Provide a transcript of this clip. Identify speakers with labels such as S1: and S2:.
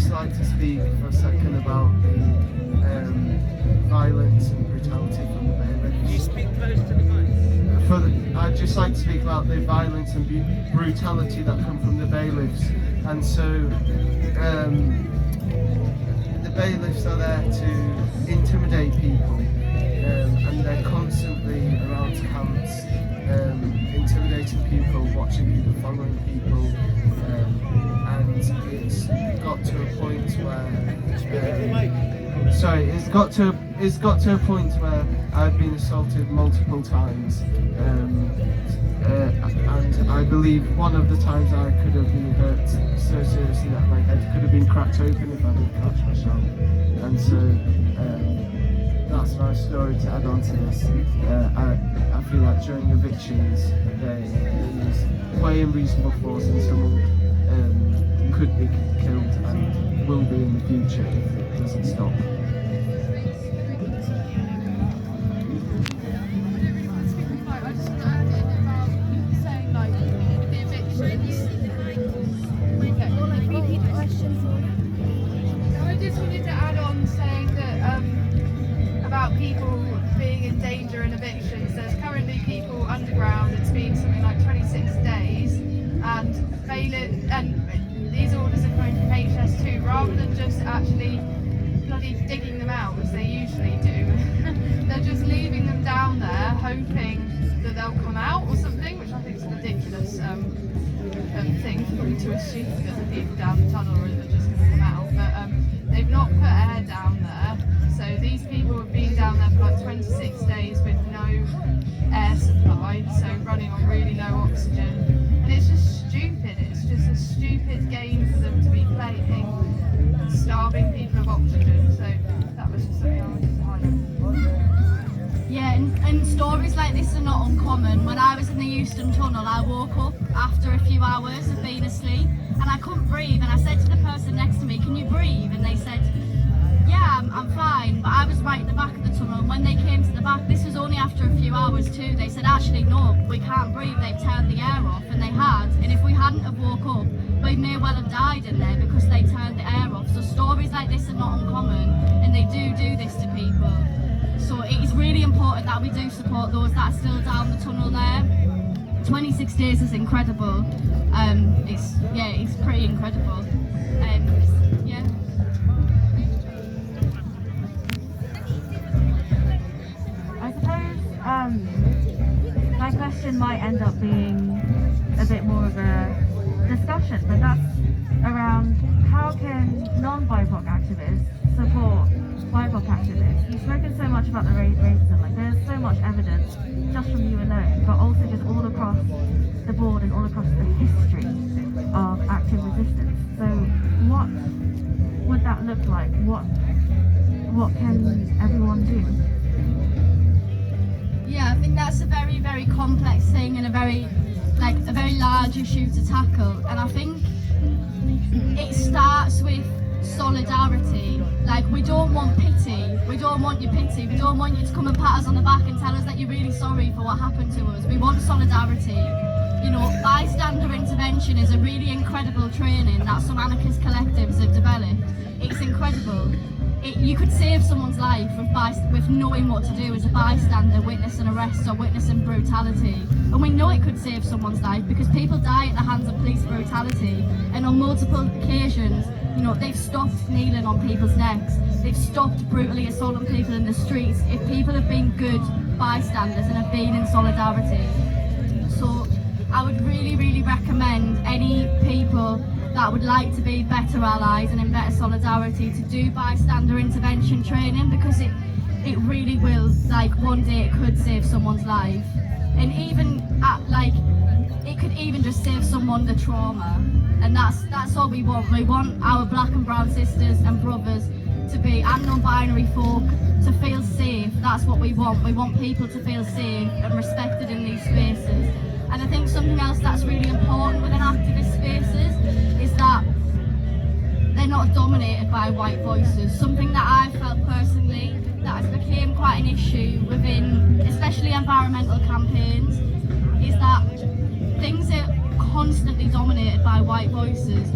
S1: just like to speak for a second about the violence and brutality from the bailiffs.
S2: Can you speak close to the mic?
S1: I'd just like to speak about the violence and brutality that come from the bailiffs. And so the bailiffs are there to intimidate people, and they're constantly around camps, intimidating people, watching people, following people, and it's got to a point where it's got to a point where I've been assaulted multiple times, and I believe one of the times I could have been hurt so seriously that my head could have been cracked open if I didn't catch myself. And so that's my story to add on to this. I feel like during evictions there is way unreasonable force and someone could be killed and will be in the future if it doesn't stop.
S3: People being in danger in evictions. There's currently people underground. It's been something like 26 days, and these orders are coming from HS2 rather than just actually bloody digging them out as they usually do. They're just leaving them down there, hoping that they'll come out or something, which I think is a ridiculous thing for them to assume that the people down the tunnel are just going to come out. But they've not put air down there. So these people have been down there for like 26 days with no air supply, so running on really low oxygen. And it's just stupid. It's just a stupid game for them to be playing, starving people of oxygen. So that was just something I wanted to highlight.
S4: Yeah, and stories like this are not uncommon. When I was in the Euston Tunnel, I woke up after a few hours of being asleep and I couldn't breathe, and I said to the person next to me, "Can you breathe?" And they said, "Yeah, I'm fine," but I was right at the back of the tunnel, and when they came to the back, this was only after a few hours too, they said, "Actually no, we can't breathe, they've turned the air off," and they had, and if we hadn't have woke up, we may well have died in there because they turned the air off. So stories like this are not uncommon, and they do this to people. So it is really important that we do support those that are still down the tunnel there. 26 days is incredible. It's pretty incredible. Yeah.
S5: I suppose my question might end up being a bit more of a discussion, but that's around how can non-BIPOC activists support BIPOC activists? You've spoken so much about the racism, like there's so much evidence just from you alone, but also just all across the board and all across the history of active resistance. So what would that look like? What can everyone do?
S4: Yeah, I think that's a very, very complex thing and a very large issue to tackle. And I think it starts with solidarity. Like, we don't want pity. We don't want your pity. We don't want you to come and pat us on the back and tell us that you're really sorry for what happened to us. We want solidarity. You know, bystander intervention is a really incredible training that some anarchist collectives have developed. It's incredible. You could save someone's life with knowing what to do as a bystander, witnessing arrests or witnessing brutality. And we know it could save someone's life because people die at the hands of police brutality. And on multiple occasions, you know, they've stopped kneeling on people's necks. They've stopped brutally assaulting people in the streets if people have been good bystanders and have been in solidarity. So I would really, really recommend any people that would like to be better allies and in better solidarity to do bystander intervention training, because it really will, like, one day it could save someone's life, and even it could even just save someone the trauma. And that's all we want. We want our black and brown sisters and brothers to be, and non-binary folk, to feel safe. That's what we want. We want people to feel safe and respected in these spaces. And I think something else that's really important within activist spaces is that they're not dominated by white voices. Something that I felt personally that has become quite an issue within, especially environmental campaigns, is that things are constantly dominated by white voices.